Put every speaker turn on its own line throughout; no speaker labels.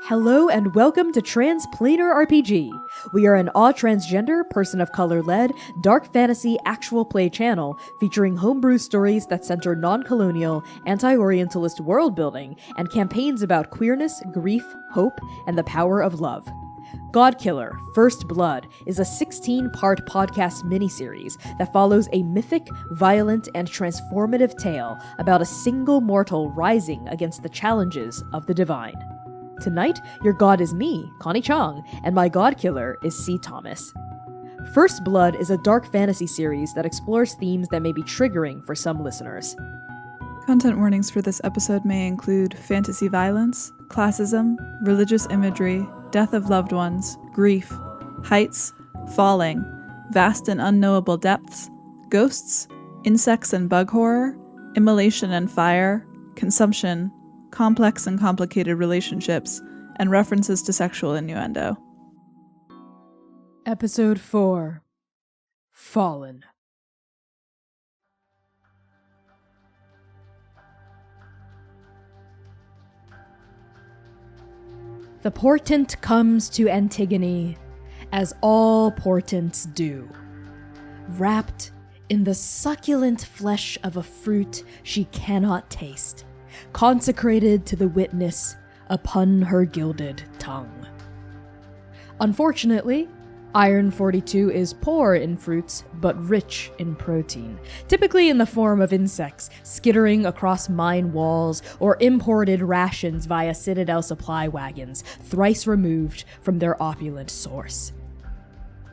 Hello and welcome to Transplanar RPG. We are an all-transgender, person-of-color-led, dark fantasy actual play channel featuring homebrew stories that center non-colonial, anti-orientalist world-building and campaigns about queerness, grief, hope, and the power of love. GODKILLER, First Blood is a 16-part podcast miniseries that follows a mythic, violent, and transformative tale about a single mortal rising against the challenges of the divine. Tonight, your god is me, Connie Chong, and my godkiller is C. Thomas. First Blood is a dark fantasy series that explores themes that may be triggering for some listeners.
Content warnings for this episode may include fantasy violence, classism, religious imagery, death of loved ones, grief, heights, falling, vast and unknowable depths, ghosts, insects and bug horror, immolation and fire, consumption, complex and complicated relationships, and references to sexual innuendo.
Episode 4. Fallen. The portent comes to Antigone, as all portents do, wrapped in the succulent flesh of a fruit she cannot taste, consecrated to the witness upon her gilded tongue. Unfortunately, Iron 42 is poor in fruits, but rich in protein, typically in the form of insects skittering across mine walls or imported rations via Citadel supply wagons, thrice removed from their opulent source.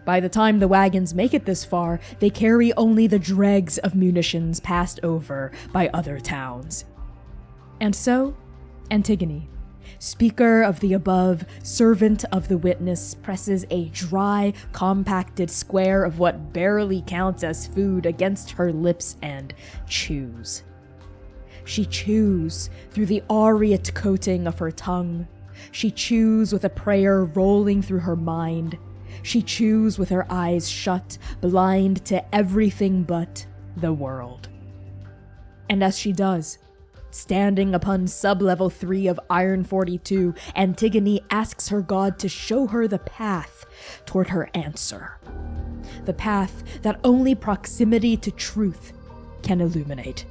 By the time the wagons make it this far, they carry only the dregs of munitions passed over by other towns. And so, Antigone, speaker of the above, servant of the witness, presses a dry, compacted square of what barely counts as food against her lips and chews. She chews through the aureate coating of her tongue. She chews with a prayer rolling through her mind. She chews with her eyes shut, blind to everything but the world. And as she does, standing upon sub-level 3 of Iron 42, Antigone asks her god to show her the path toward her answer. The path that only proximity to truth can illuminate.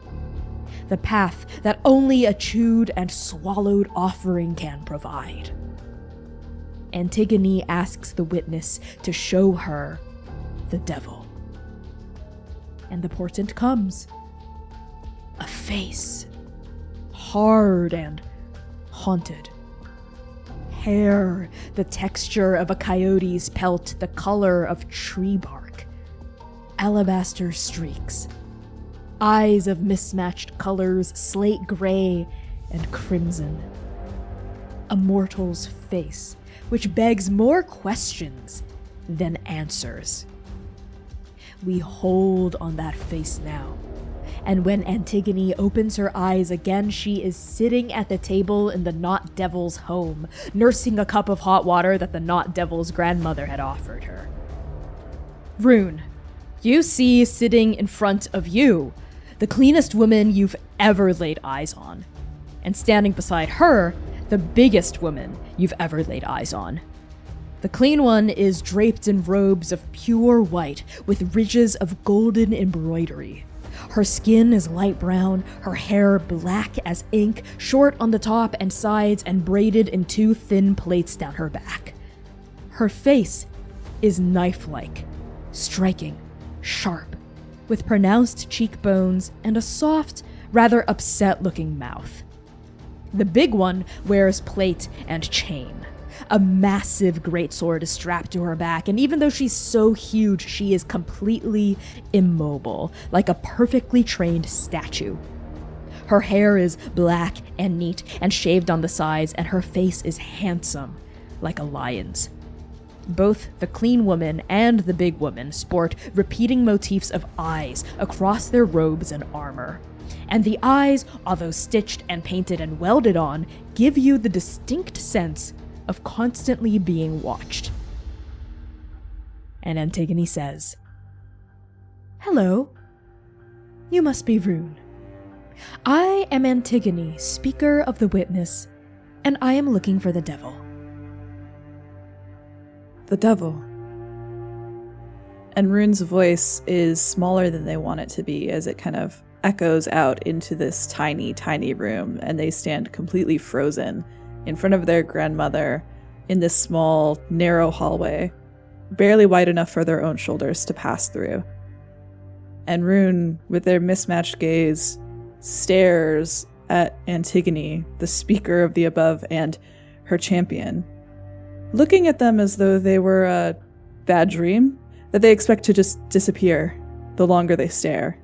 The path that only a chewed and swallowed offering can provide. Antigone asks the witness to show her the devil. And the portent comes. A face. Hard and haunted. Hair, the texture of a coyote's pelt, the color of tree bark. Alabaster streaks. Eyes of mismatched colors, slate gray and crimson. A mortal's face, which begs more questions than answers. We hold on that face now. And when Antigone opens her eyes again, she is sitting at the table in the Not Devil's home, nursing a cup of hot water that the Not Devil's grandmother had offered her. Rune, you see sitting in front of you the cleanest woman you've ever laid eyes on, and standing beside her, the biggest woman you've ever laid eyes on. The clean one is draped in robes of pure white with ridges of golden embroidery. Her skin is light brown, her hair black as ink, short on the top and sides and braided in 2 thin plaits down her back. Her face is knife-like, striking, sharp, with pronounced cheekbones and a soft, rather upset-looking mouth. The big one wears plate and chain. A massive greatsword is strapped to her back, and even though she's so huge, she is completely immobile, like a perfectly trained statue. Her hair is black and neat and shaved on the sides, and her face is handsome, like a lion's. Both the clean woman and the big woman sport repeating motifs of eyes across their robes and armor. And the eyes, although stitched and painted and welded on, give you the distinct sense of constantly being watched. And Antigone says, "Hello. You must be Rune. I am Antigone, speaker of the witness, and I am looking for the devil.
The devil. And Rune's voice is smaller than they want it to be as it kind of echoes out into this tiny, tiny room, and they stand completely frozen in front of their grandmother in this small, narrow hallway, barely wide enough for their own shoulders to pass through. And Rune, with their mismatched gaze, stares at Antigone, the speaker of the above, and her champion, looking at them as though they were a bad dream that they expect to just disappear the longer they stare.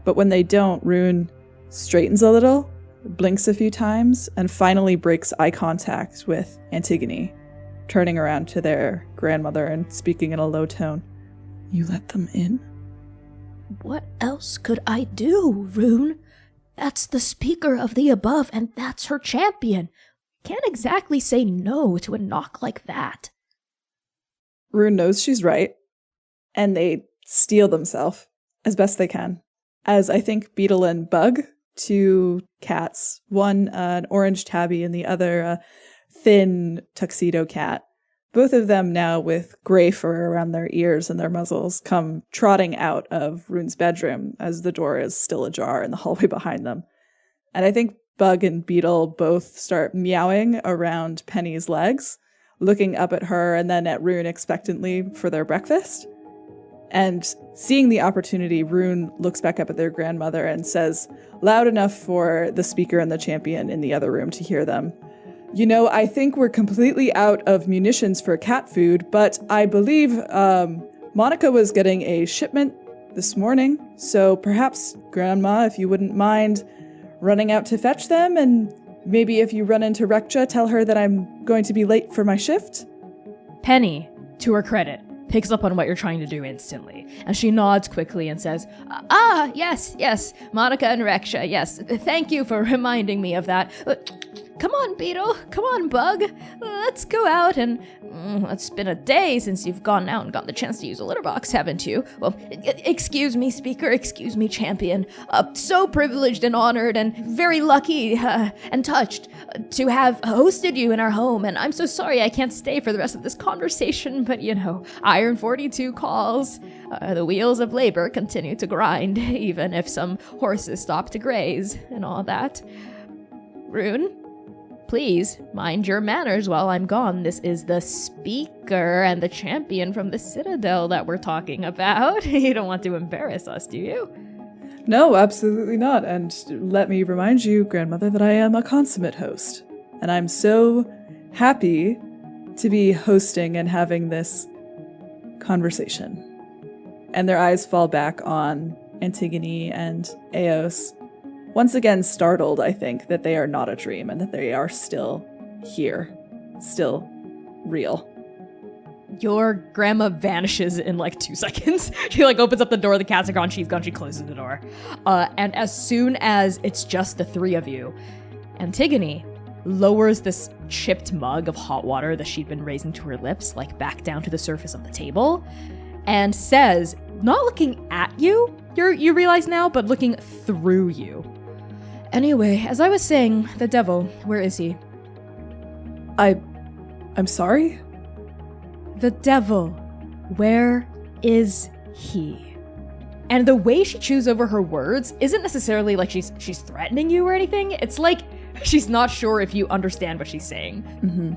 But when they don't, Rune straightens a little, blinks a few times, and finally breaks eye contact with Antigone, turning around to their grandmother and speaking in a low tone. "You let them in?"
What else could I do, Rune? That's the speaker of the above, and that's her champion. Can't exactly say no to a knock like that.
Rune knows she's right, and they steel themselves as best they can. As I think Beetle and Bug, two cats, one an orange tabby and the other a thin tuxedo cat, both of them now with gray fur around their ears and their muzzles, come trotting out of Rune's bedroom as the door is still ajar in the hallway behind them. And I think Bug and Beetle both start meowing around Penny's legs, looking up at her and then at Rune expectantly for their breakfast. And seeing the opportunity, Rune looks back up at their grandmother and says, loud enough for the speaker and the champion in the other room to hear them, "You know, I think we're completely out of munitions for cat food, but I believe Monica was getting a shipment this morning, so perhaps, Grandma, if you wouldn't mind running out to fetch them, and maybe if you run into Rekja, tell her that I'm going to be late for my shift."
Penny, to her credit, picks up on what you're trying to do instantly, and she nods quickly and says, yes, Monica and Rekja, yes, thank you for reminding me of that. Come on, Beetle, come on, Bug, let's go out and... it's been a day since you've gone out and got the chance to use a litter box, haven't you? Well, excuse me, Speaker, excuse me, Champion. So privileged and honored and very lucky and touched to have hosted you in our home, and I'm so sorry I can't stay for the rest of this conversation, but you know, Iron 42 calls. The wheels of labor continue to grind, even if some horses stop to graze and all that. Rune? Please, mind your manners while I'm gone. This is the speaker and the champion from the Citadel that we're talking about. You don't want to embarrass us, do you?
No, absolutely not. And let me remind you, Grandmother, that I am a consummate host. And I'm so happy to be hosting and having this conversation. And their eyes fall back on Antigone and Eos, once again startled, I think, that they are not a dream and that they are still here, still real.
Your grandma vanishes in like 2 seconds. She like opens up the door, the cats are gone, she's gone, she closes the door. And as soon as it's just the three of you, Antigone lowers this chipped mug of hot water that she'd been raising to her lips, like back down to the surface of the table, and says, not looking at you, you realize now, but looking through you. Anyway, as I was saying, the devil, where is he?
I'm sorry?
The devil, where is he? And the way she chews over her words isn't necessarily like she's threatening you or anything. It's like she's not sure if you understand what she's saying.
Mm-hmm.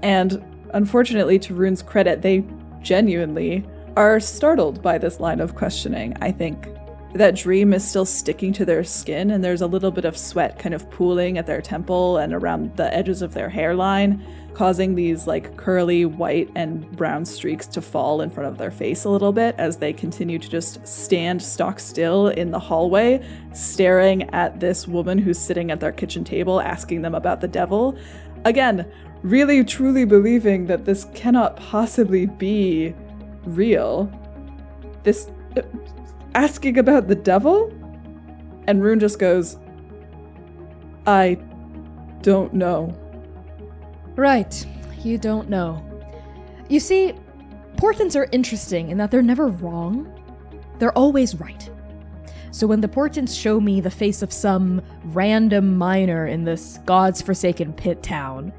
And unfortunately, to Rune's credit, they genuinely are startled by this line of questioning. I think that dream is still sticking to their skin, and there's a little bit of sweat kind of pooling at their temple and around the edges of their hairline, causing these like curly white and brown streaks to fall in front of their face a little bit as they continue to just stand stock still in the hallway, staring at this woman who's sitting at their kitchen table asking them about the devil. Again, really truly believing that this cannot possibly be real. This asking about the devil? And Rune just goes, I don't know.
Right, you don't know. You see, portents are interesting in that they're never wrong. They're always right. So when the portents show me the face of some random miner in this God's forsaken pit town,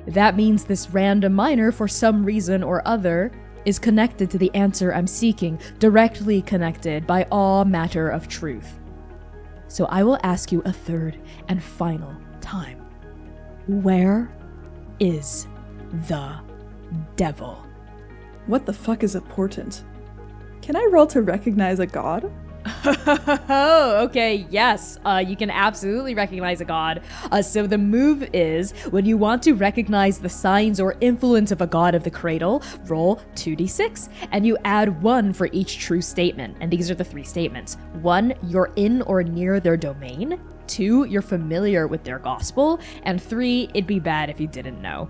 that means this random miner, for some reason or other, is connected to the answer I'm seeking, directly connected by all matter of truth. So I will ask you a third and final time. Where is the devil?
What the fuck is a portent? Can I roll to recognize a god?
Oh, okay, yes. You can absolutely recognize a god. So the move is, when you want to recognize the signs or influence of a god of the cradle, roll 2d6, and you add 1 for each true statement. And these are the 3 statements. 1, you're in or near their domain. 2, you're familiar with their gospel. And 3, it'd be bad if you didn't know.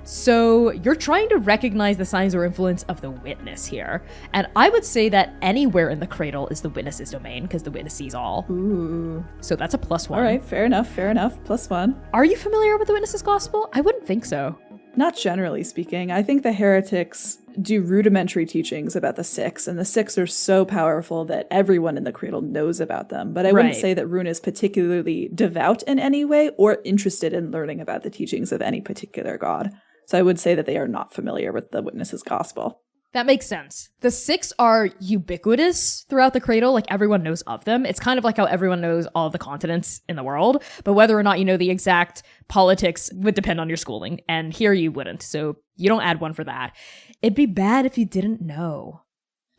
So you're trying to recognize the signs or influence of the witness here. And I would say that anywhere in the cradle is the witness's domain, because the witness sees all.
Ooh.
So that's a +1.
All right, fair enough. +1.
Are you familiar with the witness's gospel? I wouldn't think so.
Not generally speaking. I think the heretics do rudimentary teachings about the Six, and the Six are so powerful that everyone in the cradle knows about them. But I wouldn't say that Rune is particularly devout in any way or interested in learning about the teachings of any particular god. So I would say that they are not familiar with the witness's gospel.
That makes sense. The 6 are ubiquitous throughout the cradle, like everyone knows of them. It's kind of like how everyone knows all the continents in the world, but whether or not you know the exact politics would depend on your schooling, and here you wouldn't, so you don't add 1 for that. It'd be bad if you didn't know.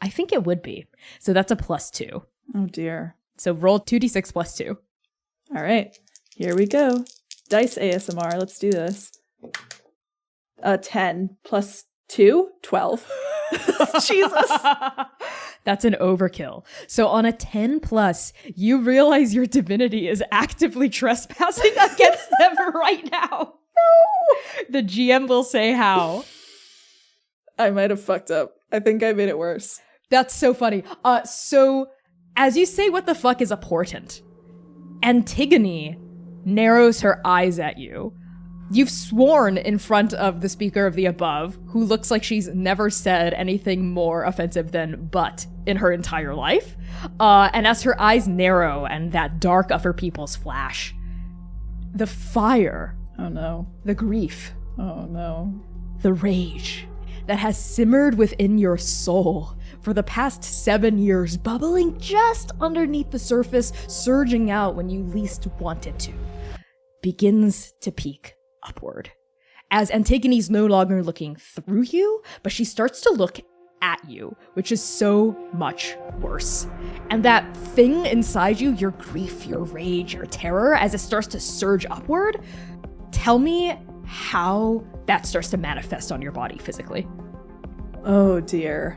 I think it would be. So that's a +2.
Oh dear.
So roll 2d6 +2.
All right, here we go. Dice ASMR, let's do this. 10 plus 2, 12. Jesus.
That's an overkill. So on a 10+, you realize your divinity is actively trespassing against them right now. No. The GM will say how.
I might have fucked up. I think I made it worse.
That's so funny. So as you say, what the fuck is a portent? Antigone narrows her eyes at you. You've sworn in front of the speaker of the above, who looks like she's never said anything more offensive than "but" in her entire life. And as her eyes narrow and that dark of her pupils flash, the fire,
oh no,
the grief,
oh no,
the rage that has simmered within your soul for the past 7 years, bubbling just underneath the surface, surging out when you least want it to, begins to peak upward. As Antigone's no longer looking through you, but she starts to look at you, which is so much worse. And that thing inside you, your grief, your rage, your terror, as it starts to surge upward, tell me how that starts to manifest on your body physically.
Oh dear.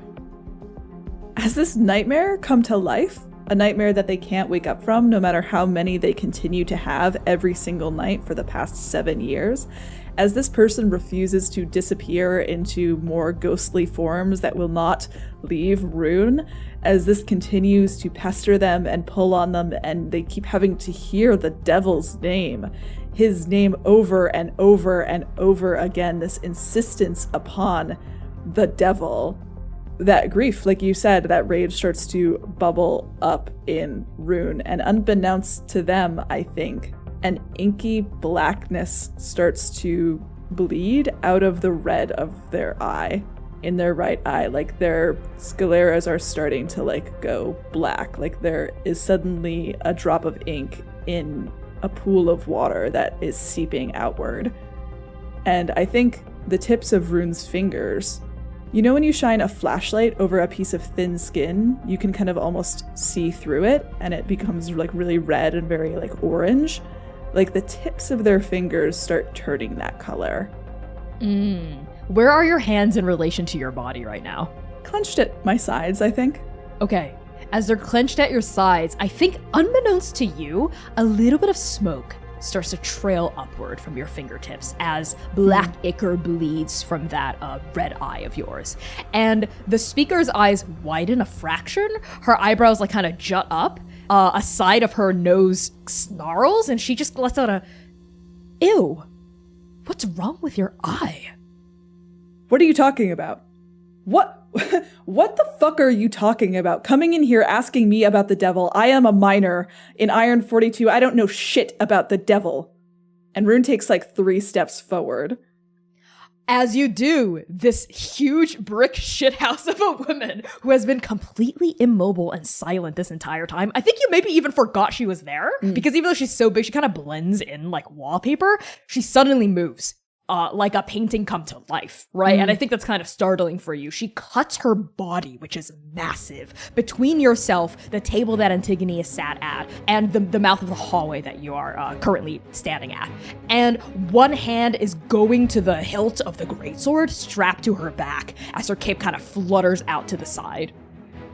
Has this nightmare come to life? A nightmare that they can't wake up from, no matter how many they continue to have every single night for the past 7 years. As this person refuses to disappear into more ghostly forms that will not leave Rune, as this continues to pester them and pull on them, and they keep having to hear the devil's name, his name over and over and over again, this insistence upon the devil. That grief, like you said, that rage starts to bubble up in Rune, and unbeknownst to them, I think, an inky blackness starts to bleed out of the red of their eye, in their right eye, like their sclerae are starting to go black, like there is suddenly a drop of ink in a pool of water that is seeping outward. And I think the tips of Rune's fingers, you know when you shine a flashlight over a piece of thin skin, you can kind of almost see through it and it becomes really red and very orange? Like the tips of their fingers start turning that color.
Where are your hands in relation to your body right now?
Clenched at my sides, I think.
Okay. As they're clenched at your sides, I think unbeknownst to you, a little bit of smoke starts to trail upward from your fingertips as black ichor bleeds from that red eye of yours. And the speaker's eyes widen a fraction. Her eyebrows kind of jut up. A side of her nose snarls, and she just lets out a, "Ew, what's wrong with your eye?"
What are you talking about? What what the fuck are you talking about? Coming in here asking me about the devil. I am a minor in Iron 42. I don't know shit about the devil. And Rune takes like 3 steps forward.
As you do, this huge brick shithouse of a woman who has been completely immobile and silent this entire time. I think you maybe even forgot she was there, because even though she's so big, she kind of blends in like wallpaper. She suddenly moves. Like a painting come to life, right? And I think that's kind of startling for you. She cuts her body, which is massive, between yourself, the table that Antigone is sat at, and the mouth of the hallway that you are currently standing at. And one hand is going to the hilt of the greatsword strapped to her back as her cape kind of flutters out to the side.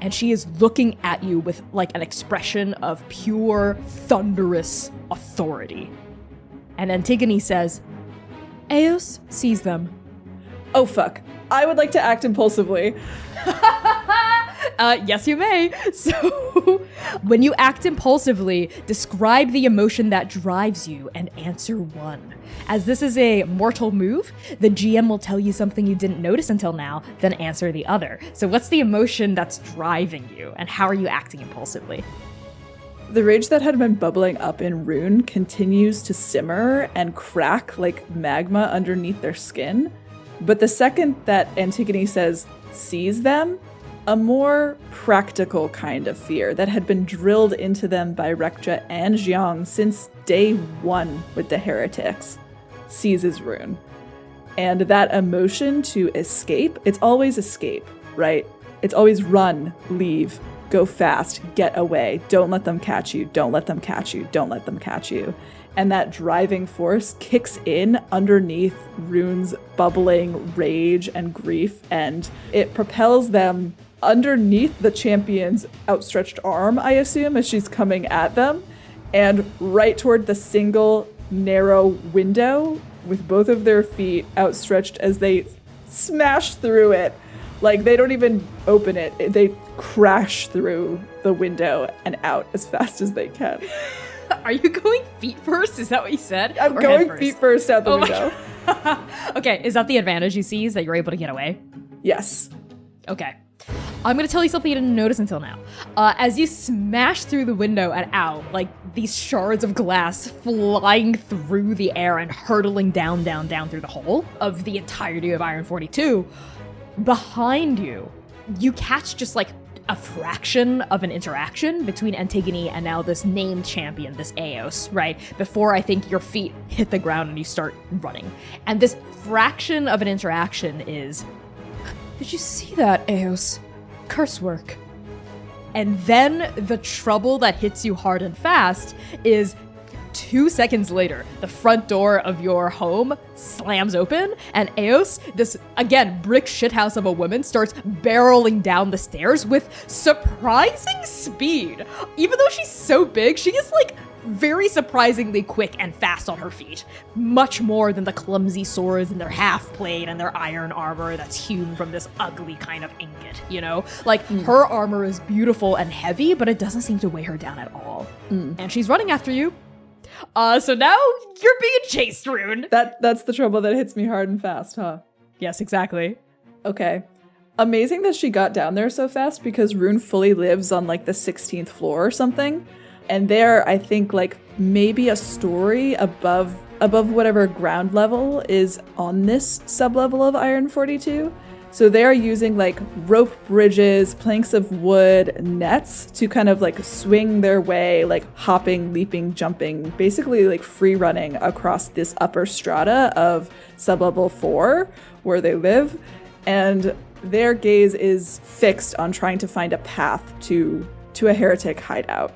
And she is looking at you with like an expression of pure, thunderous authority. And Antigone says, Eos sees them.
Oh, fuck. I would like to act impulsively.
Yes, you may. So, when you act impulsively, describe the emotion that drives you and answer 1. As this is a mortal move, the GM will tell you something you didn't notice until now, then answer the other. So what's the emotion that's driving you, and how are you acting impulsively?
The rage that had been bubbling up in Rune continues to simmer and crack like magma underneath their skin. But the second that Antigone says, sees them, a more practical kind of fear that had been drilled into them by Rekja and Jiang since day 1 with the heretics seizes Rune. And that emotion to escape, it's always escape, right? It's always run, leave, go fast, get away, don't let them catch you, don't let them catch you, don't let them catch you. And that driving force kicks in underneath Rune's bubbling rage and grief, and it propels them underneath the champion's outstretched arm, I assume, as she's coming at them, and right toward the single narrow window with both of their feet outstretched as they smash through it. Like, they don't even open it. They crash through the window and out as fast as they can.
Are you going feet first? Is that what you said?
I'm going feet first out the window.
Okay, is that the advantage you see, is that you're able to get away?
Yes.
Okay. I'm going to tell you something you didn't notice until now. As you smash through the window and out, like these shards of glass flying through the air and hurtling down through the hole of the entirety of Iron 42, behind you, you catch just like a fraction of an interaction between Antigone and now this named champion, this Eos, right? Before I think your feet hit the ground and you start running. And this fraction of an interaction is, did you see that, Eos? Curse work. And then the trouble that hits you hard and fast is 2 seconds later, the front door of your home slams open, and Eos, this, again, brick shithouse of a woman, starts barreling down the stairs with surprising speed. Even though she's so big, she is, like, very surprisingly quick and fast on her feet. Much more than the clumsy swords and their half-plate and their iron armor that's hewn from this ugly kind of ingot, you know? Like, her armor is beautiful and heavy, but it doesn't seem to weigh her down at all. And she's running after you. So now you're being chased, Rune.
That's the trouble that hits me hard and fast, huh?
Yes, exactly.
Okay. Amazing that she got down there so fast, because Rune fully lives on like the 16th floor or something. And there, I think like maybe a story above whatever ground level is on this sublevel of Iron 42. So they are using like rope bridges, planks of wood, nets to kind of like swing their way, like hopping, leaping, jumping, basically like free running across this upper strata of sublevel 4 where they live. And their gaze is fixed on trying to find a path to a heretic hideout.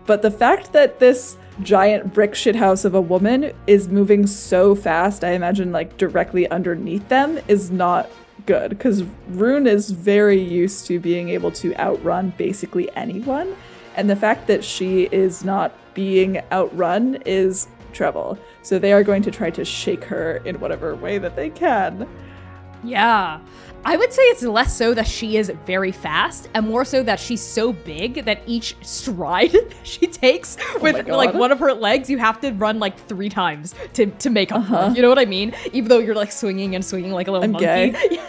But the fact that this giant brick shithouse of a woman is moving so fast, I imagine like directly underneath them, is not good, because Rune is very used to being able to outrun basically anyone, and the fact that she is not being outrun is trouble. So they are going to try to shake her in whatever way that they can.
Yeah. I would say it's less so that she is very fast and more so that she's so big that each stride she takes with like one of her legs, you have to run like 3 times to make up for it. You know what I mean? Even though you're like swinging and swinging like a little monkey.
Gay.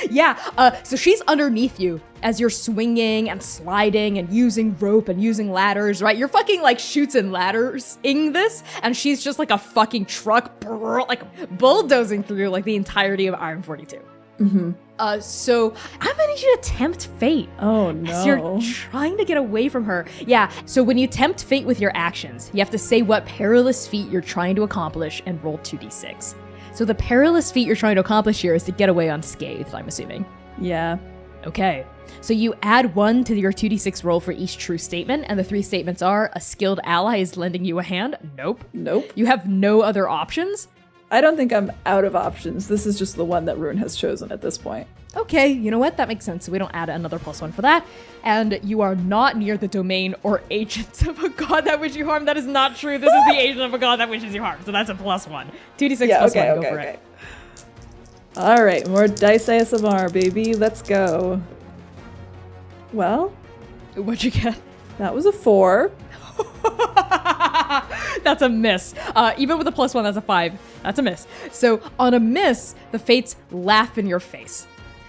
Yeah, so she's underneath you as you're swinging and sliding and using rope and using ladders, right? You're fucking like chutes and ladders in this, and she's just like a fucking truck, like bulldozing through like the entirety of Iron 42.
Mm-hmm.
So I'm gonna need you to tempt fate.
Oh no.
As you're trying to get away from her. Yeah, so when you tempt fate with your actions, you have to say what perilous feat you're trying to accomplish and roll 2d6. So the perilous feat you're trying to accomplish here is to get away unscathed, I'm assuming.
Yeah.
Okay. So you add 1 to your 2d6 roll for each true statement, and the 3 statements are: a skilled ally is lending you a hand. Nope. You have no other options.
I don't think I'm out of options. This is just the one that Rune has chosen at this point.
Okay, you know what? That makes sense. So we don't add another +1 for that. And you are not near the domain or agents of a god that wish you harm. That is not true. This is the agent of a god that wishes you harm. So that's a +1. 2d6 +1. Go for it.
All right, more dice ASMR, baby. Let's go. Well,
what'd you get?
That was a 4.
That's a miss. Even with a +1, that's a 5. That's a miss. So on a miss, the fates laugh in your face.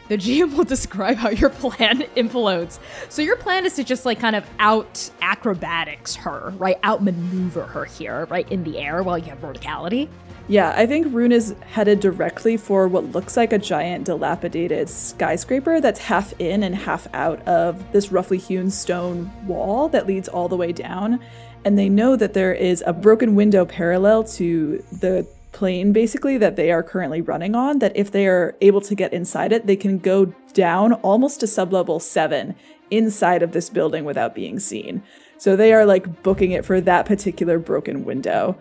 The GM will describe how your plan implodes. So your plan is to just like kind of out acrobatics her, right? Outmaneuver her here, right? In the air while you have verticality.
Yeah, I think Rune is headed directly for what looks like a giant dilapidated skyscraper that's half in and half out of this roughly hewn stone wall that leads all the way down. And they know that there is a broken window parallel to the plane, basically, that they are currently running on, that if they are able to get inside it, they can go down almost to sublevel 7 inside of this building without being seen. So they are like booking it for that particular broken window.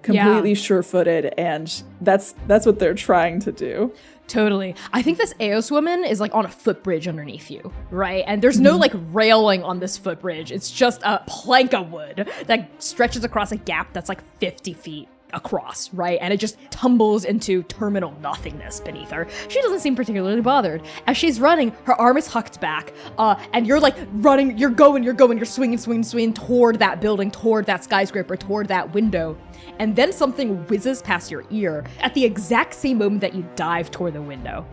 Completely sure-footed, and that's what they're trying to do.
Totally. I think this Eos woman is like on a footbridge underneath you, right? And there's no like railing on this footbridge. It's just a plank of wood that stretches across a gap that's like 50 feet across, right? And it just tumbles into terminal nothingness beneath her. She doesn't seem particularly bothered. As she's running, her arm is hucked back, and you're like running, you're swinging toward that building, toward that skyscraper, toward that window. And then something whizzes past your ear at the exact same moment that you dive toward the window.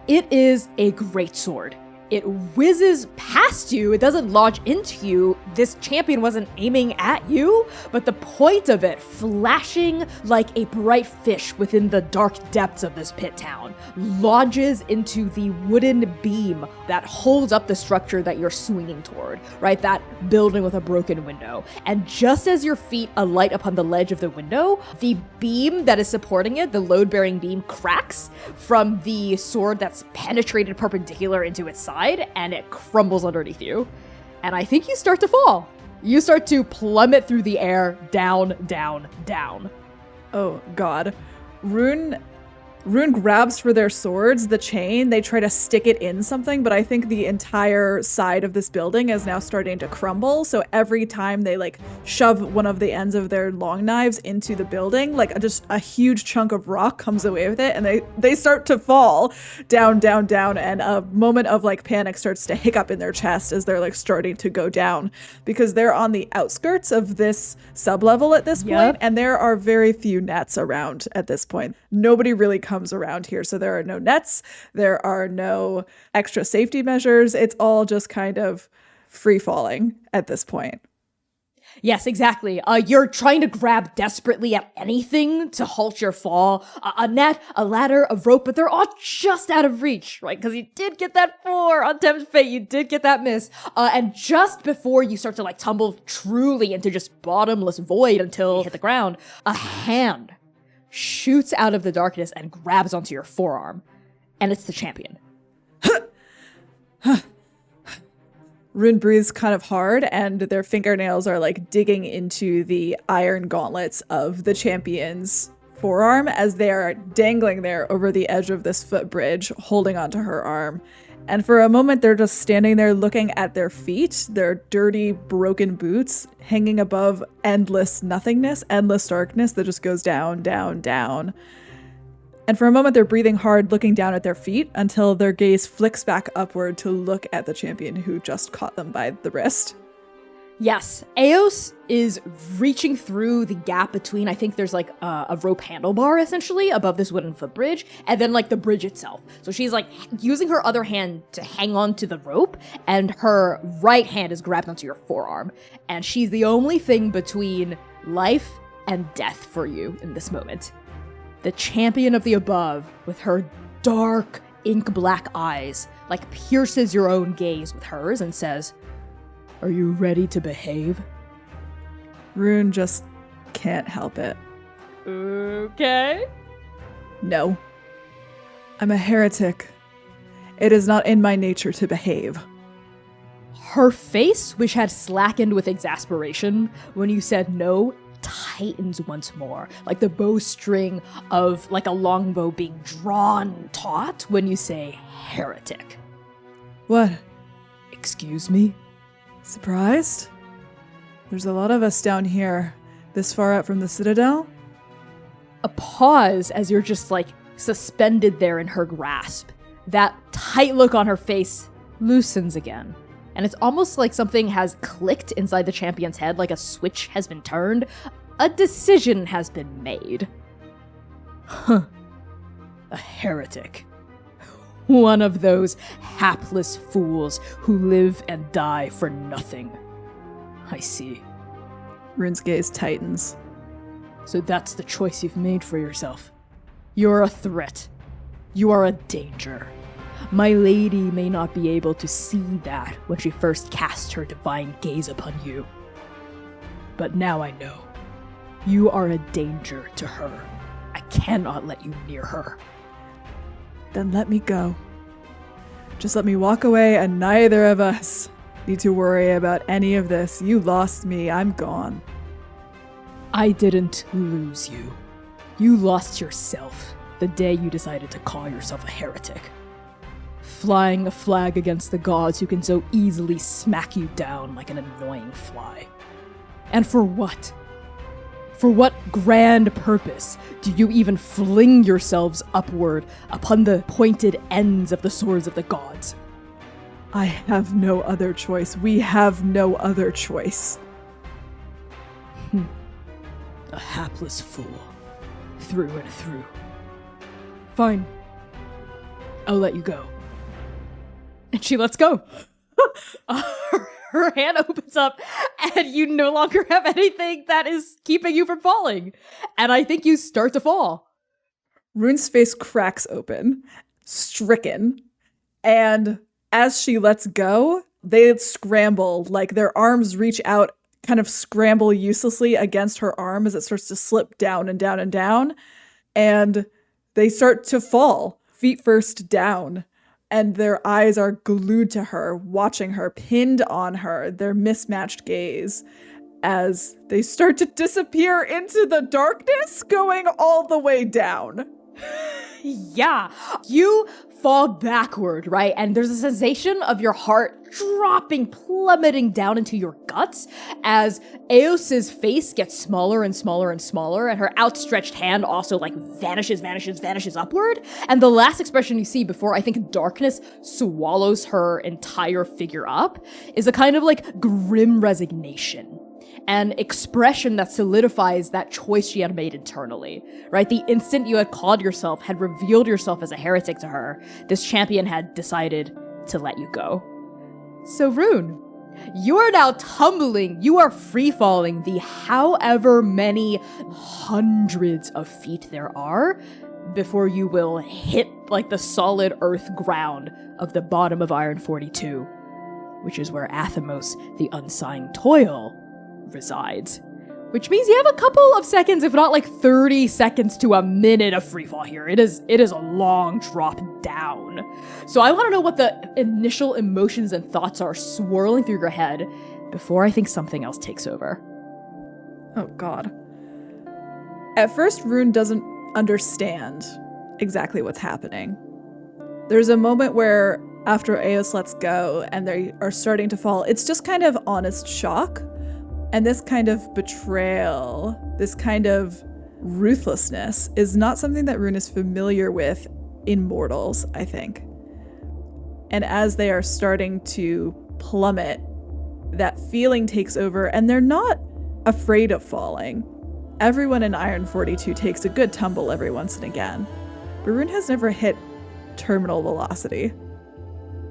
It is a greatsword. It whizzes past you. It doesn't lodge into you. This champion wasn't aiming at you, but the point of it, flashing like a bright fish within the dark depths of this pit town, lodges into the wooden beam that holds up the structure that you're swinging toward, right? That building with a broken window. And just as your feet alight upon the ledge of the window, the beam that is supporting it, the load-bearing beam, cracks from the sword that's penetrated perpendicular into its side, and it crumbles underneath you. And I think you start to fall. You start to plummet through the air, down, down, down.
Oh, God. Rune grabs for their swords, the chain. They try to stick it in something, but I think the entire side of this building is now starting to crumble. So every time they like shove one of the ends of their long knives into the building, like just a huge chunk of rock comes away with it, and they start to fall down, down, down, and a moment of like panic starts to hiccup in their chest as they're like starting to go down, because they're on the outskirts of this sublevel at this point, and there are very few nets around at this point. Nobody really comes around here, so there are no nets, there are no extra safety measures. It's all just kind of free falling at this point.
Yes, exactly. You're trying to grab desperately at anything to halt your fall. A net, a ladder, a rope, but they're all just out of reach, right? Because you did get that 4 on Tempt Fate. You did get that miss. And just before you start to like tumble truly into just bottomless void until you hit the ground, a hand shoots out of the darkness and grabs onto your forearm. And it's the champion.
Rune breathes kind of hard, and their fingernails are like digging into the iron gauntlets of the champion's forearm as they are dangling there over the edge of this footbridge, holding onto her arm. And for a moment, they're just standing there looking at their feet, their dirty, broken boots, hanging above endless nothingness, endless darkness that just goes down, down, down. And for a moment, they're breathing hard, looking down at their feet, until their gaze flicks back upward to look at the champion who just caught them by the wrist.
Yes, Eos is reaching through the gap between, I think there's like a rope handlebar essentially above this wooden footbridge, and then like the bridge itself. So she's like using her other hand to hang on to the rope, and her right hand is grabbed onto your forearm. And she's the only thing between life and death for you in this moment. The champion of the above, with her dark, ink black eyes, like pierces your own gaze with hers and says, "Are you ready to behave?"
Rune just can't help it.
Okay.
No. I'm a heretic. It is not in my nature to behave.
Her face, which had slackened with exasperation when you said no, tightens once more, like the bowstring of like a longbow being drawn taut when you say heretic.
What?
Excuse me?
Surprised? There's a lot of us down here, this far out from the Citadel.
A pause as you're just like suspended there in her grasp. That tight look on her face loosens again. And it's almost like something has clicked inside the champion's head, like a switch has been turned. A decision has been made. Huh. A heretic. One of those hapless fools who live and die for nothing. I see.
Rune's gaze tightens.
So that's the choice you've made for yourself. You're a threat. You are a danger. My lady may not be able to see that when she first cast her divine gaze upon you. But now I know. You are a danger to her. I cannot let you near her.
Then let me go. Just let me walk away, and neither of us need to worry about any of this. You lost me. I'm gone.
I didn't lose you. You lost yourself the day you decided to call yourself a heretic. Flying a flag against the gods who can so easily smack you down like an annoying fly. And for what? For what grand purpose do you even fling yourselves upward upon the pointed ends of the swords of the gods?
I have no other choice. We have no other choice.
A hapless fool. Through and through. Fine. I'll let you go. And she lets go. Her hand opens up, and you no longer have anything that is keeping you from falling. And I think you start to fall.
Rune's face cracks open, stricken, and as she lets go, they scramble, like their arms reach out, kind of scramble uselessly against her arm as it starts to slip down and down and down, and they start to fall, feet first down. And their eyes are glued to her, watching her, pinned on her, their mismatched gaze, as they start to disappear into the darkness, going all the way down.
Yeah, you fall backward, right? And there's a sensation of your heart dropping, plummeting down into your guts as Eos's face gets smaller and smaller and smaller, and her outstretched hand also like vanishes upward. And the last expression you see before I think darkness swallows her entire figure up is a kind of like grim resignation. An expression that solidifies that choice she had made internally, right? The instant you had called yourself, had revealed yourself as a heretic to her, this champion had decided to let you go. So Rune, you are now tumbling, you are free-falling the however many hundreds of feet there are before you will hit like the solid earth ground of the bottom of Iron 42, which is where Athamos, the unsigned toil, resides. Which means you have a couple of seconds, if not like 30 seconds to a minute of freefall here. It is a long drop down. So I want to know what the initial emotions and thoughts are swirling through your head before I think something else takes over.
Oh god. At first, Rune doesn't understand exactly what's happening. There's a moment where after Eos lets go and they are starting to fall, it's just kind of honest shock. And this kind of betrayal, this kind of ruthlessness is not something that Rune is familiar with in mortals, I think. And as they are starting to plummet, that feeling takes over, and they're not afraid of falling. Everyone in Iron 42 takes a good tumble every once and again. But Rune has never hit terminal velocity.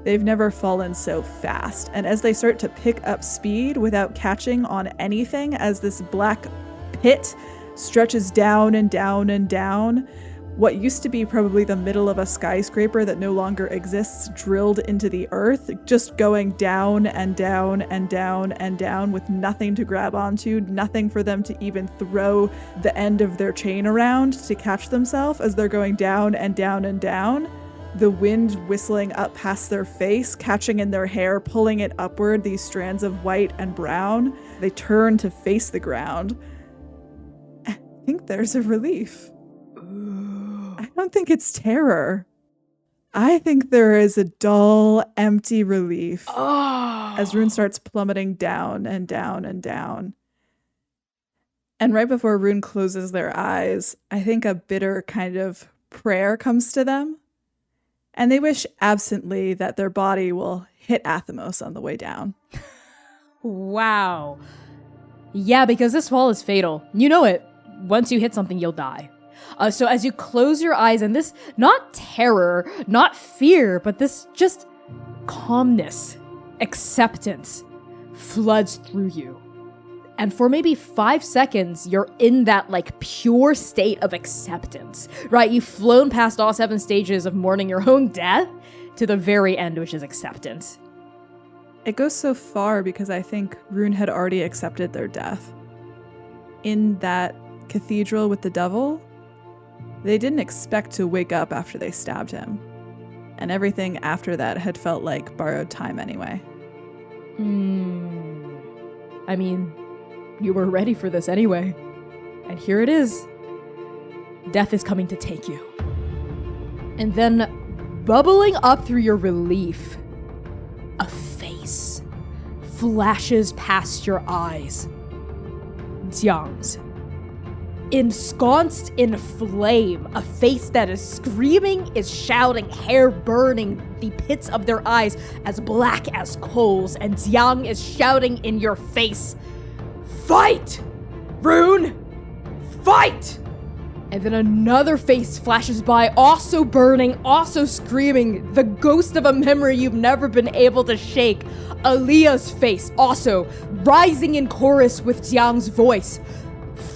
They've never fallen so fast. And as they start to pick up speed without catching on anything, as this black pit stretches down and down and down, what used to be probably the middle of a skyscraper that no longer exists drilled into the earth, just going down and down and down and down with nothing to grab onto, nothing for them to even throw the end of their chain around to catch themselves as they're going down and down and down. The wind whistling up past their face, catching in their hair, pulling it upward, these strands of white and brown. They turn to face the ground. I think there's a relief. I don't think it's terror. I think there is a dull, empty relief as Rune starts plummeting down and down and down. And right before Rune closes their eyes, I think a bitter kind of prayer comes to them. And they wish absently that their body will hit Athamos on the way down.
Wow. Yeah, because this fall is fatal. You know it. Once you hit something, you'll die. So as you close your eyes, and this, not terror, not fear, but this just calmness, acceptance floods through you. And for maybe 5 seconds, you're in that like pure state of acceptance, right? You've flown past all 7 stages of mourning your own death to the very end, which is acceptance.
It goes so far because I think Rune had already accepted their death. In that cathedral with the devil, they didn't expect to wake up after they stabbed him. And everything after that had felt like borrowed time anyway.
I mean, you were ready for this anyway. And here it is. Death is coming to take you. And then, bubbling up through your relief, a face flashes past your eyes. Jiang's. Ensconced in flame, a face that is screaming, is shouting, hair burning, the pits of their eyes as black as coals, and Jiang is shouting in your face, "Fight! Rune! Fight!" And then another face flashes by, also burning, also screaming, the ghost of a memory you've never been able to shake. Aaliyah's face, also rising in chorus with Jiang's voice.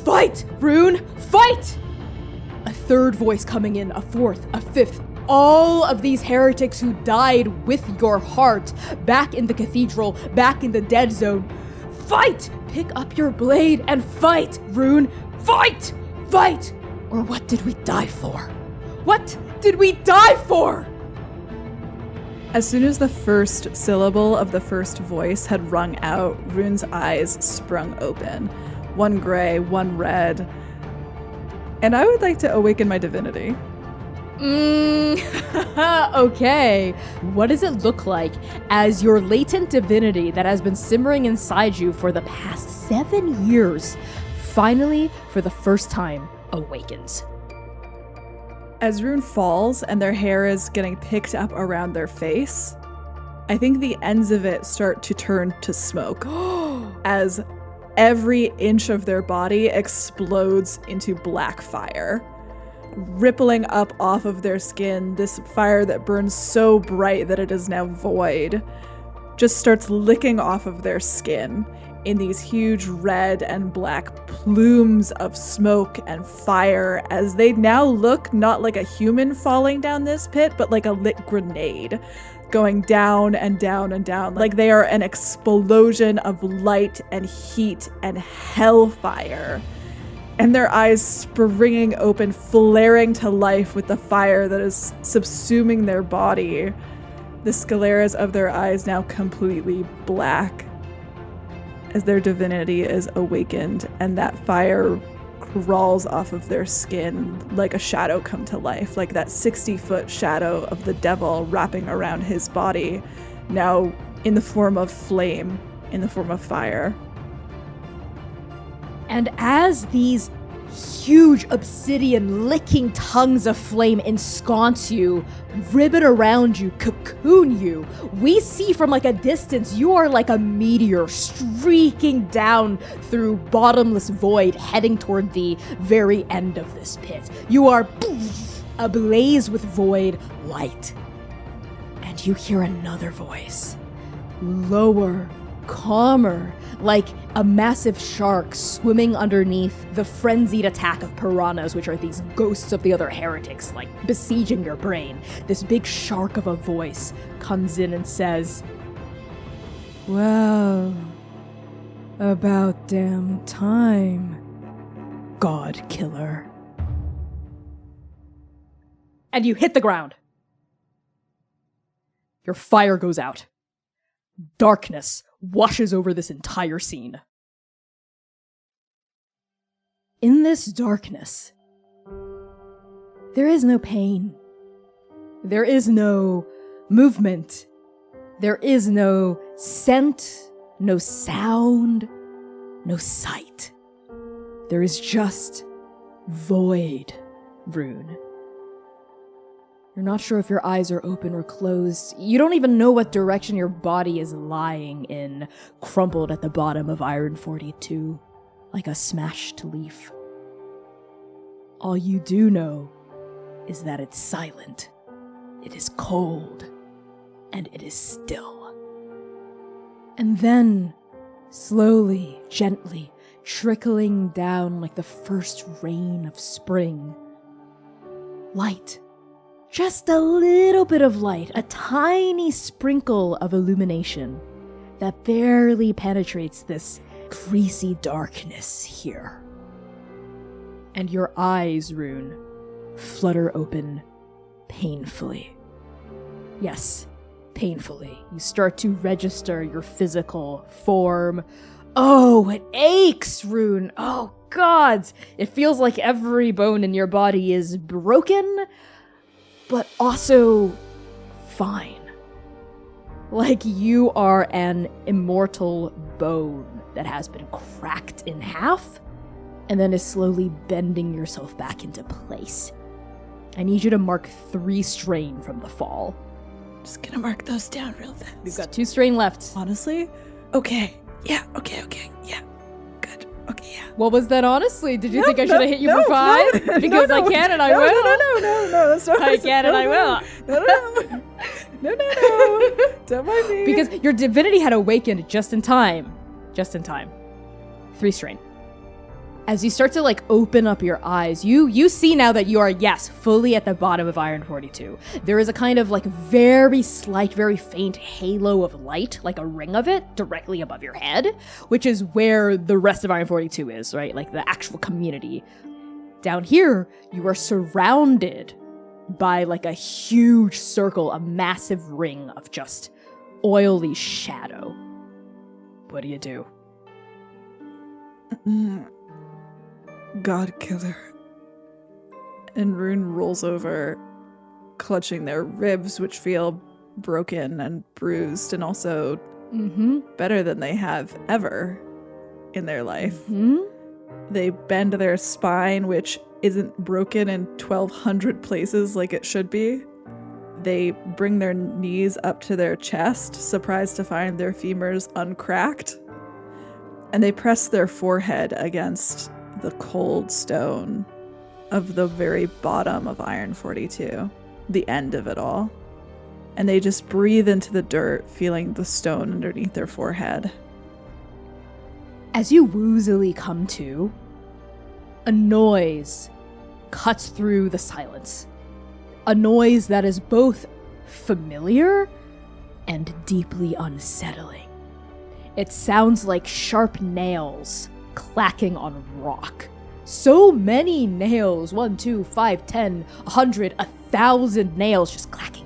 "Fight, Rune! Fight!" A third voice coming in, a fourth, a fifth. All of these heretics who died with your heart, back in the cathedral, back in the dead zone. "Fight! Pick up your blade and fight, Rune! Fight! Fight! Or what did we die for? What did we die for?"
As soon as the first syllable of the first voice had rung out, Rune's eyes sprung open. One gray, one red. And I would like to awaken my divinity.
Okay. What does it look like as your latent divinity that has been simmering inside you for the past 7 years finally, for the first time, awakens?
As Rune falls and their hair is getting picked up around their face, I think the ends of it start to turn to smoke as every inch of their body explodes into black fire. Rippling up off of their skin, this fire that burns so bright that it is now void, just starts licking off of their skin in these huge red and black plumes of smoke and fire as they now look not like a human falling down this pit, but like a lit grenade. Going down and down and down, like they are an explosion of light and heat and hellfire. And their eyes springing open, flaring to life with the fire that is subsuming their body. The scleras of their eyes now completely black as their divinity is awakened, and that fire crawls off of their skin like a shadow come to life, like that 60-foot shadow of the devil wrapping around his body, now in the form of flame, in the form of fire.
And as these huge obsidian licking tongues of flame ensconce you, ribbon around you, cocoon you. We see from like a distance, you are like a meteor streaking down through bottomless void, heading toward the very end of this pit. You are ablaze with void light. And you hear another voice, lower, calmer, like a massive shark swimming underneath the frenzied attack of piranhas, which are these ghosts of the other heretics, like besieging your brain. This big shark of a voice comes in and says, "Well, about damn time, God-killer." And you hit the ground. Your fire goes out. Darkness washes over this entire scene. In this darkness, there is no pain. There is no movement. There is no scent, no sound, no sight. There is just void, Rune. You're not sure if your eyes are open or closed. You don't even know what direction your body is lying in, crumpled at the bottom of Iron 42, like a smashed leaf. All you do know is that it's silent, it is cold, and it is still. And then, slowly, gently, trickling down like the first rain of spring, light. Just a little bit of light, a tiny sprinkle of illumination that barely penetrates this greasy darkness here. And your eyes, Rune, flutter open painfully. Yes, painfully. You start to register your physical form. Oh, it aches, Rune. Oh, God. It feels like every bone in your body is broken, but also fine. Like you are an immortal bone that has been cracked in half and then is slowly bending yourself back into place. I need you to mark 3 strain from the fall.
Just gonna mark those down real fast.
We've got 2 strain left.
Honestly? Okay. Yeah, okay. Yeah. Good. Okay, yeah.
What was that, honestly? Did you think I should have hit you for 5? Because I can and I will.
No, that's not
I can and I will.
No. Don't mind me.
Because your divinity had awakened just in time. 3 strain. As you start to like open up your eyes, you see now that you are, yes, fully at the bottom of Iron 42. There is a kind of like very slight, very faint halo of light, like a ring of it, directly above your head, which is where the rest of Iron 42 is, right? Like the actual community. Down here, you are surrounded by like a huge circle, a massive ring of just oily shadow. What do you do?
God-killer. And Rune rolls over, clutching their ribs, which feel broken and bruised, and also better than they have ever in their life. They bend their spine, which isn't broken in 1,200 places like it should be. They bring their knees up to their chest, surprised to find their femurs uncracked. And they press their forehead against the cold stone of the very bottom of Iron 42, the end of it all. And they just breathe into the dirt, feeling the stone underneath their forehead.
As you woozily come to, a noise cuts through the silence. A noise that is both familiar and deeply unsettling. It sounds like sharp nails clacking on rock. So many nails, 1, 2, 5, 10, 100, 1,000 nails just clacking.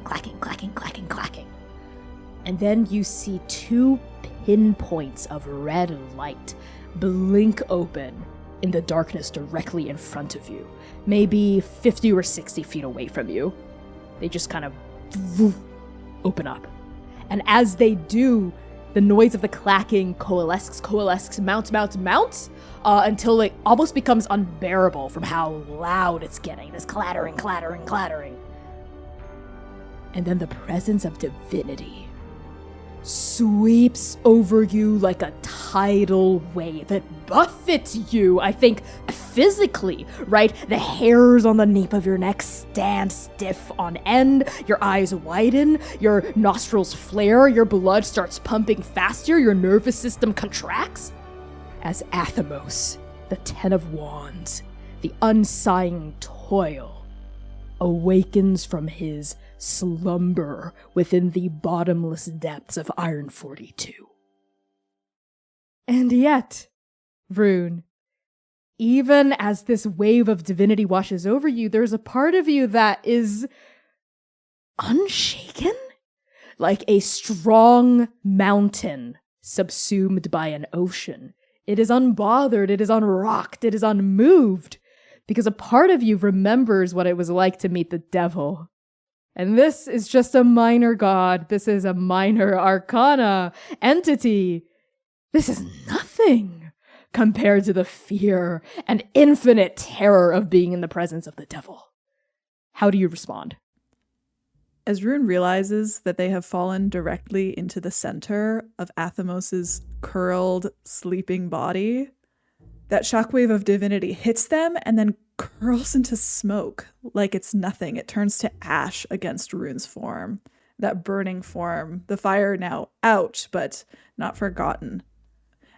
And then you see 2 pinpoints of red light blink open in the darkness directly in front of you, maybe 50 or 60 feet away from you. They just kind of open up. And as they do, The noise of the clacking coalesces, mounts, until it almost becomes unbearable from how loud it's getting. This clattering. And then the presence of divinity sweeps over you like a tidal wave. It buffets you, I think, physically, right? The hairs on the nape of your neck stand stiff on end, your eyes widen, your nostrils flare, your blood starts pumping faster, your nervous system contracts. As Athamos, the Ten of Wands, the unsighing toil, awakens from his slumber within the bottomless depths of Iron 42. And yet, Rune, even as this wave of divinity washes over you, there's a part of you that is unshaken, like a strong mountain subsumed by an ocean. It is unbothered, it is unrocked, it is unmoved, because a part of you remembers what it was like to meet the devil. And this is just a minor god. This is a minor arcana entity. This is nothing compared to the fear and infinite terror of being in the presence of the devil. How do you respond?
As Rune realizes that they have fallen directly into the center of Athamos's curled, sleeping body, that shockwave of divinity hits them and then curls into smoke like it's nothing. It turns to ash against Rune's form, that burning form, the fire now out, but not forgotten.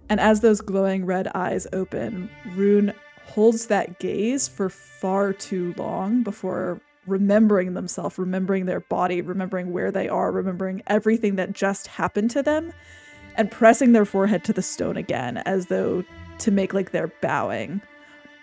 And as those glowing red eyes open, Rune holds that gaze for far too long before remembering themselves, remembering their body, remembering where they are, remembering everything that just happened to them, and pressing their forehead to the stone again, as though to make like they're bowing,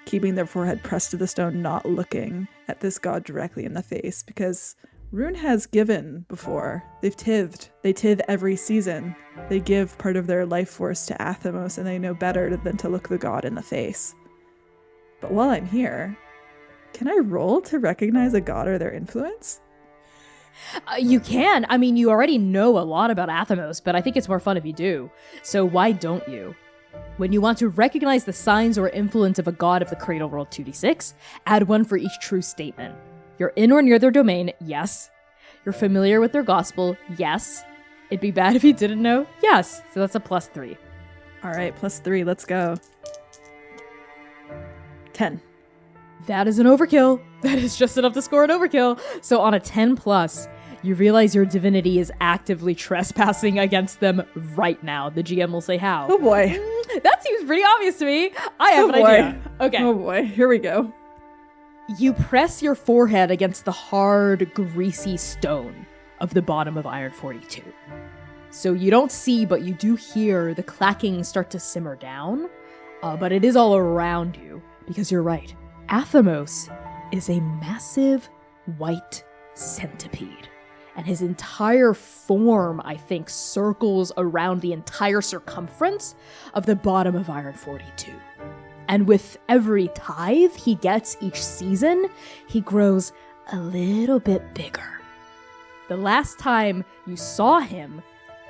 keeping their forehead pressed to the stone, not looking at this god directly in the face, because Rune has given before. They've tived. They tiv every season. They give part of their life force to Athamos, and they know better than to look the god in the face. But while I'm here, can I roll to recognize a god or their influence?
You can. I mean, you already know a lot about Athamos, but I think it's more fun if you do. So why don't you? When you want to recognize the signs or influence of a god of the Cradle, roll 2d6. Add 1 for each true statement. You're in or near their domain, yes. You're familiar with their gospel, yes. It'd be bad if you didn't know, yes. So that's a +3.
All right, +3, let's go. 10.
That is an overkill. That is just enough to score an overkill. So on a 10+, you realize your divinity is actively trespassing against them right now. The GM will say how.
Oh boy.
That seems pretty obvious to me. I have an idea. Okay.
Oh boy, here we go.
You press your forehead against the hard, greasy stone of the bottom of Iron 42. So you don't see, but you do hear the clacking start to simmer down. But it is all around you, because you're right. Athamos is a massive white centipede. And his entire form, I think, circles around the entire circumference of the bottom of Iron 42. And with every tithe he gets each season, he grows a little bit bigger. The last time you saw him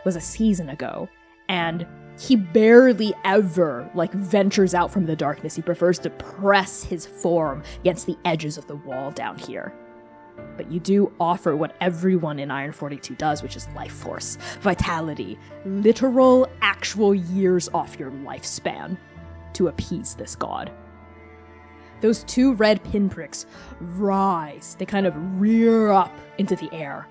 was a season ago, and he barely ever, ventures out from the darkness. He prefers to press his form against the edges of the wall down here. But you do offer what everyone in Iron 42 does, which is life force, vitality, literal, actual years off your lifespan to appease this god. Those 2 red pinpricks rise. They kind of rear up into the air.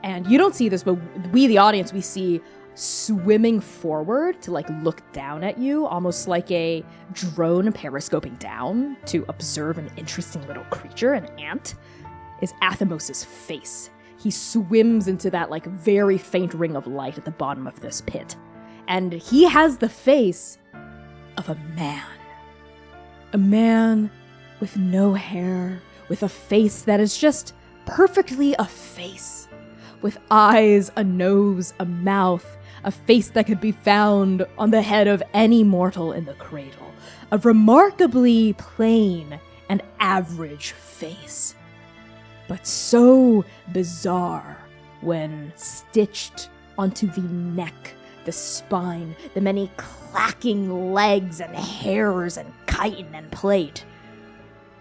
And you don't see this, but we, the audience, we see swimming forward to look down at you, almost like a drone periscoping down to observe an interesting little creature, an ant, is Athamos' face. He swims into that very faint ring of light at the bottom of this pit. And he has the face of a man. A man with no hair, with a face that is just perfectly a face. With eyes, a nose, a mouth, a face that could be found on the head of any mortal in the cradle. A remarkably plain and average face. But so bizarre when stitched onto the neck, the spine, the many clacking legs and hairs and chitin and plate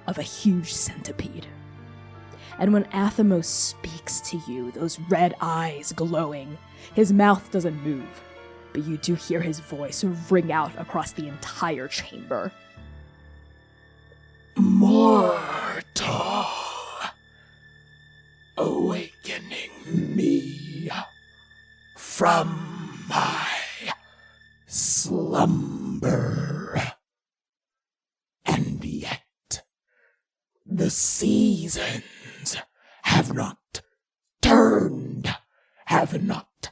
of a huge centipede. And when Athamos speaks to you, those red eyes glowing, his mouth doesn't move, but you do hear his voice ring out across the entire chamber.
Mortal, awakening me from my slumber. And yet, the seasons have not turned, have not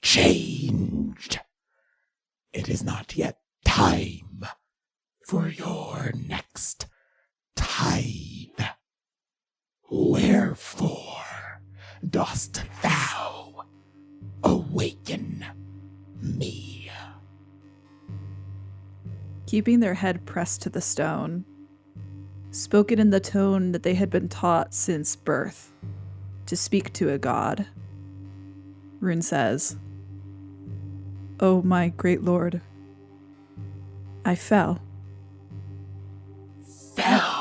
changed. It is not yet time for your next tide. Wherefore dost thou awaken me?
Keeping their head pressed to the stone, spoken in the tone that they had been taught since birth, to speak to a god, Rune says, "Oh, my great lord, I fell."
Fell.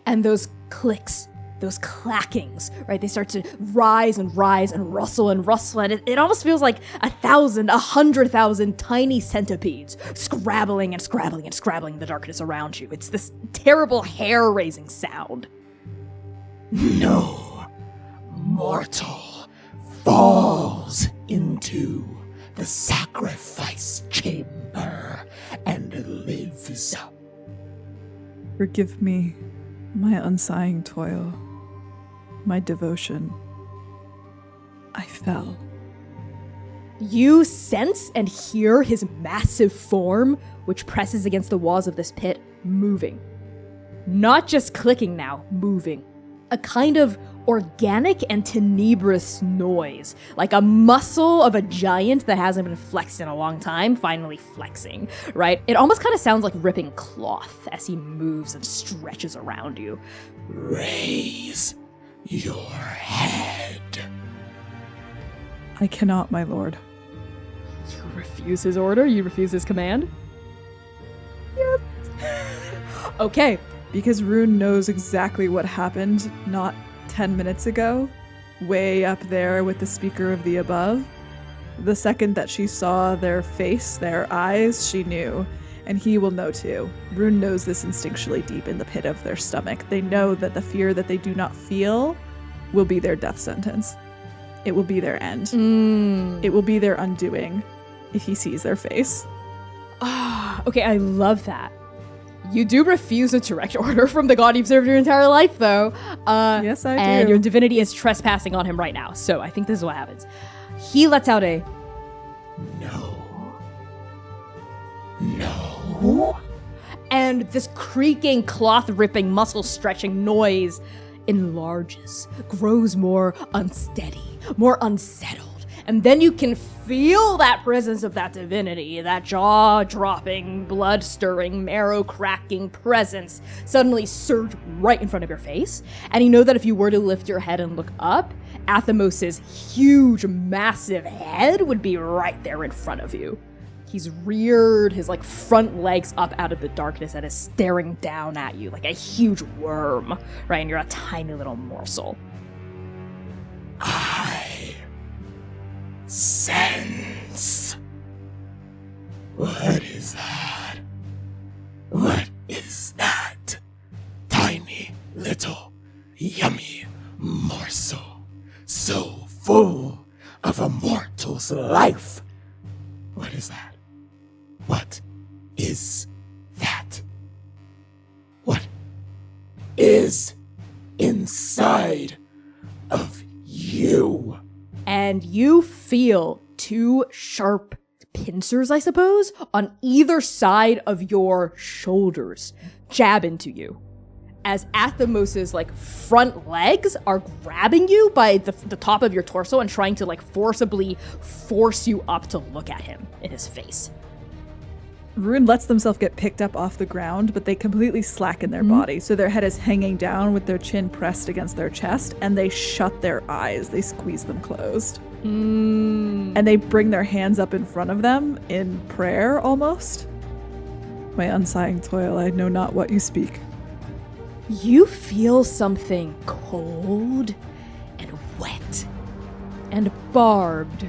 And those clicks, those clackings, right? They start to rise and rustle, and it almost feels like 1,000, 100,000 tiny centipedes scrabbling and scrabbling in the darkness around you. It's this terrible hair-raising sound.
No mortal falls into the sacrifice chamber and lives.
Forgive me my unsighing toil, my devotion. I fell.
You sense and hear his massive form, which presses against the walls of this pit, moving. Not just clicking now, moving. A kind of organic and tenebrous noise, like a muscle of a giant that hasn't been flexed in a long time, finally flexing, right? It almost kind of sounds like ripping cloth as he moves and stretches around you.
Raise your head.
I cannot, my lord.
You refuse his order? You refuse his command? Yes. Okay.
Because Rune knows exactly what happened not 10 minutes ago, way up there with the speaker of the above. The second that she saw their face, their eyes, she knew. And he will know too. Rune knows this instinctually deep in the pit of their stomach. They know that the fear that they do not feel will be their death sentence. It will be their end. It will be their undoing if he sees their face.
Okay, I love that. You do refuse a direct order from the god you've served your entire life, though.
Yes, I do.
And your divinity is trespassing on him right now. So I think this is what happens. He lets out a...
No.
And this creaking, cloth-ripping, muscle-stretching noise enlarges, grows more unsteady, more unsettled. And then you can feel that presence of that divinity, that jaw-dropping, blood-stirring, marrow-cracking presence suddenly surge right in front of your face. And you know that if you were to lift your head and look up, Athamos' huge, massive head would be right there in front of you. He's reared his front legs up out of the darkness and is staring down at you like a huge worm, right? And you're a tiny little morsel.
I sense. What is that? What is that? Tiny little yummy morsel, so full of a mortal's life. What is that? What is that? What is inside of you?
And you feel two sharp pincers, I suppose, on either side of your shoulders jab into you. As Athamos' front legs are grabbing you by the top of your torso and trying to forcibly force you up to look at him in his face.
Rune lets themselves get picked up off the ground, but they completely slacken their body. So their head is hanging down with their chin pressed against their chest, and they shut their eyes. They squeeze them closed. And they bring their hands up in front of them in prayer almost. My unsighing toil, I know not what you speak.
You feel something cold and wet and barbed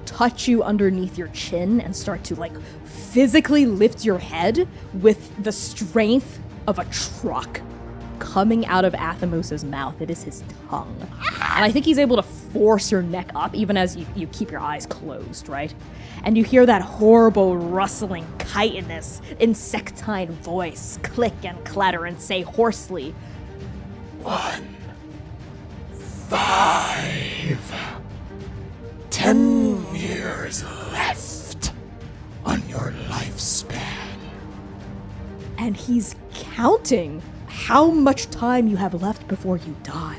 touch you underneath your chin and start to like physically lift your head with the strength of a truck coming out of Athemos's mouth. It is his tongue. And I think he's able to force your neck up even as you keep your eyes closed, right? And you hear that horrible rustling chitinous, insectine voice click and clatter and say hoarsely,
1, 5, 10 years left on your lifespan.
and he's counting how much time you have left before you die.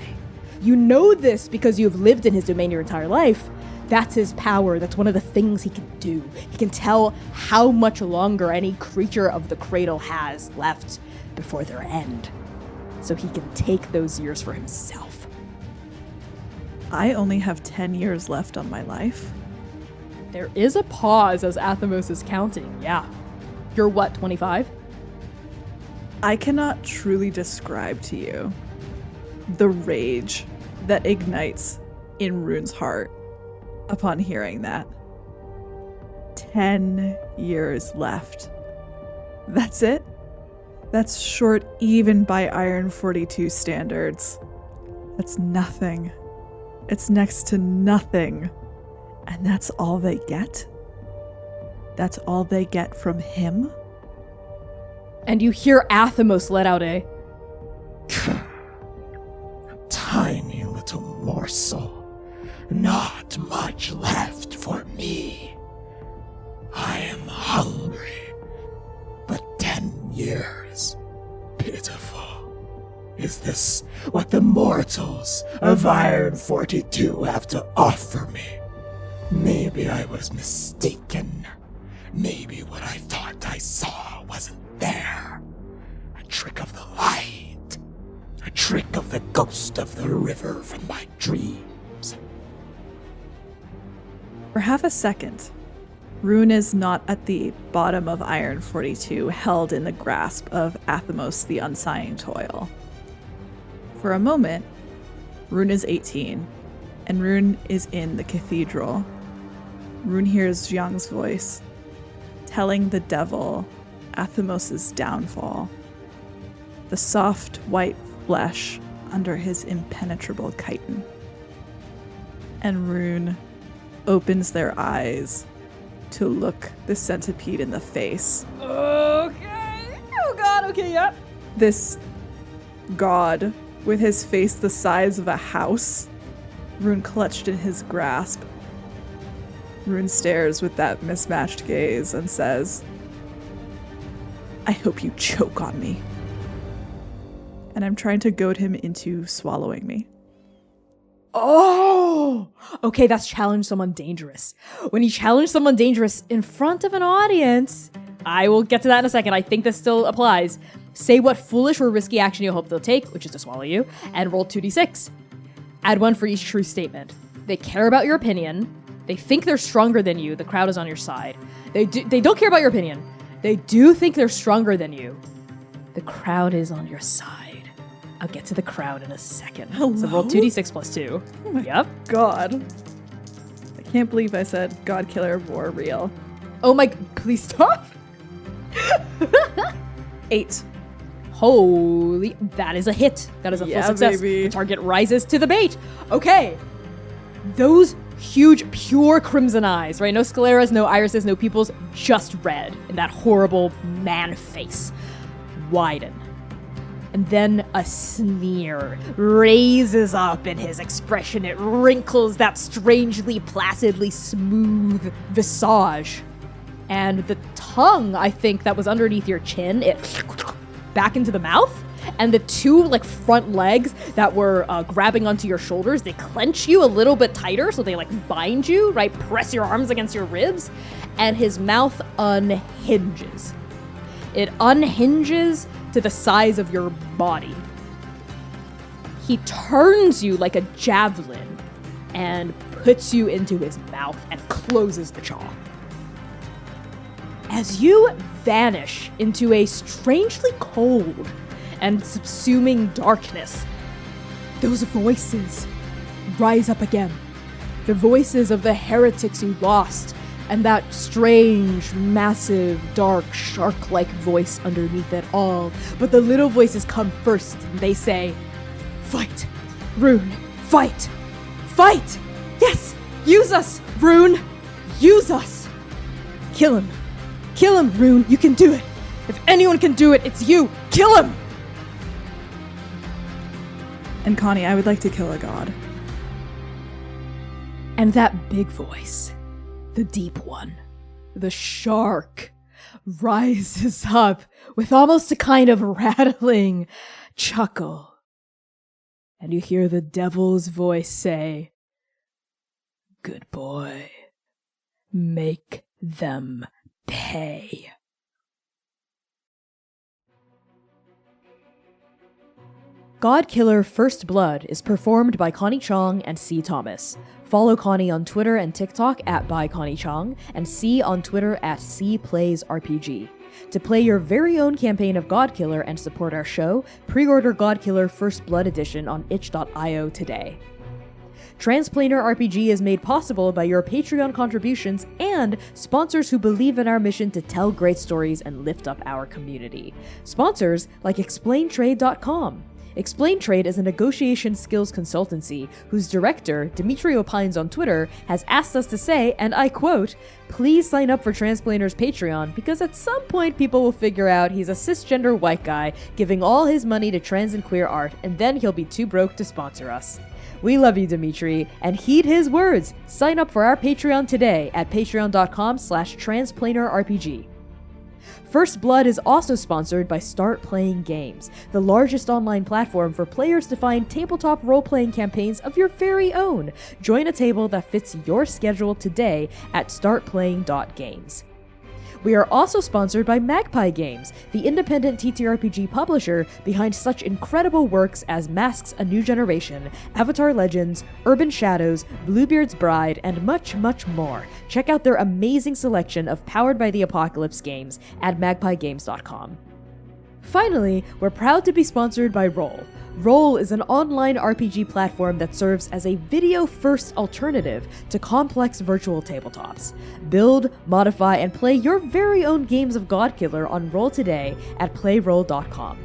You know this because you've lived in his domain your entire life. That's his power. That's one of the things he can do. He can tell how much longer any creature of the cradle has left before their end. So he can take those years for himself.
I only have 10 years left on my life.
There is a pause as Athemos is counting, yeah. You're what, 25?
I cannot truly describe to you the rage that ignites in Rune's heart upon hearing that. 10 years left. That's it? That's short even by Iron 42 standards. That's nothing. It's next to nothing. And that's all they get? That's all they get from him?
And you hear Athemos let out a
tiny little morsel. Not much left for me. I am hungry, but 10 years. Pitiful. Is this what the mortals of Iron 42 have to offer me? Maybe I was mistaken. Maybe what I thought I saw wasn't there. A trick of the light. A trick of the ghost of the river from my dreams.
For half a second, Rune is not at the bottom of Iron 42, held in the grasp of Athemos the Unsighing Toil. For a moment, Rune is 18, and Rune is in the cathedral. Rune hears Jiang's voice, telling the devil Athemos' downfall, the soft white flesh under his impenetrable chitin. And Rune opens their eyes to look the centipede in the face.
okay. Oh god, okay, yep.
This god with his face the size of a house, Rune clutched in his grasp. Rune stares with that mismatched gaze and says, I hope you choke on me. And I'm trying to goad him into swallowing me.
Oh! Okay, that's challenge someone dangerous. When you challenge someone dangerous in front of an audience, I will get to that in a second. I think this still applies. Say what foolish or risky action you hope they'll take, which is to swallow you, and roll 2d6. Add 1 for each true statement. They care about your opinion. They think they're stronger than you. The crowd is on your side. They don't care about your opinion. They do think they're stronger than you. The crowd is on your side. I'll get to the crowd in a second.
Hello?
So roll 2d6 plus 2.
Oh my
Yep.
god. I can't believe I said GODKILLER war real.
Oh my, please stop.
8.
Holy, that is a hit. That is a full success.
Baby.
The target rises to the bait. Okay. Those huge, pure crimson eyes, right? No scleras, no irises, no pupils, just red. And that horrible man face widen. And then a sneer raises up in his expression. It wrinkles that strangely, placidly smooth visage. And the tongue, I think, that was underneath your chin, it back into the mouth. and the two like front legs that were grabbing onto your shoulders, they clench you a little bit tighter, so they like bind you, right? Press your arms against your ribs, and his mouth unhinges. It unhinges to the size of your body. He turns you like a javelin and puts you into his mouth and closes the jaw. As you vanish into a strangely cold and subsuming darkness, those voices rise up again. The voices of the heretics you lost, and that strange, massive, dark, shark-like voice underneath it all. But the little voices come first, and they say, "Fight, Rune, fight, fight! Yes, use us, Rune, use us! Kill him, Rune, you can do it! If anyone can do it, it's you! Kill him!"
And Connie, I would like to kill a god.
And that big voice, the deep one, the shark, rises up with almost a kind of rattling chuckle. And you hear the devil's voice say, "Good boy, make them pay." GODKILLER First Blood is performed by Connie Chong and C. Thomas. Follow Connie on Twitter and TikTok at @byconniechong and C on Twitter at CPlaysRPG. To play your very own campaign of GODKILLER and support our show, pre-order GODKILLER First Blood Edition on itch.io today. Transplanar RPG is made possible by your Patreon contributions and sponsors who believe in our mission to tell great stories and lift up our community. Sponsors like ExplainTrade.com. Explain Trade is a negotiation skills consultancy whose director, Dimitri Opines on Twitter, has asked us to say, and I quote, "Please sign up for Transplanar's Patreon because at some point people will figure out he's a cisgender white guy giving all his money to trans and queer art, and then he'll be too broke to sponsor us." We love you, Dimitri, and heed his words. Sign up for our Patreon today at patreon.com/transplanarrpg. First Blood is also sponsored by Start Playing Games, the largest online platform for players to find tabletop role-playing campaigns of your very own. Join a table that fits your schedule today at startplaying.games. We are also sponsored by Magpie Games, the independent TTRPG publisher behind such incredible works as Masks: A New Generation, Avatar Legends, Urban Shadows, Bluebeard's Bride, and much, much more. Check out their amazing selection of Powered by the Apocalypse games at magpiegames.com. Finally, we're proud to be sponsored by Roll. Roll is an online RPG platform that serves as a video-first alternative to complex virtual tabletops. Build, modify, and play your very own games of GODKILLER on Roll today at playroll.com.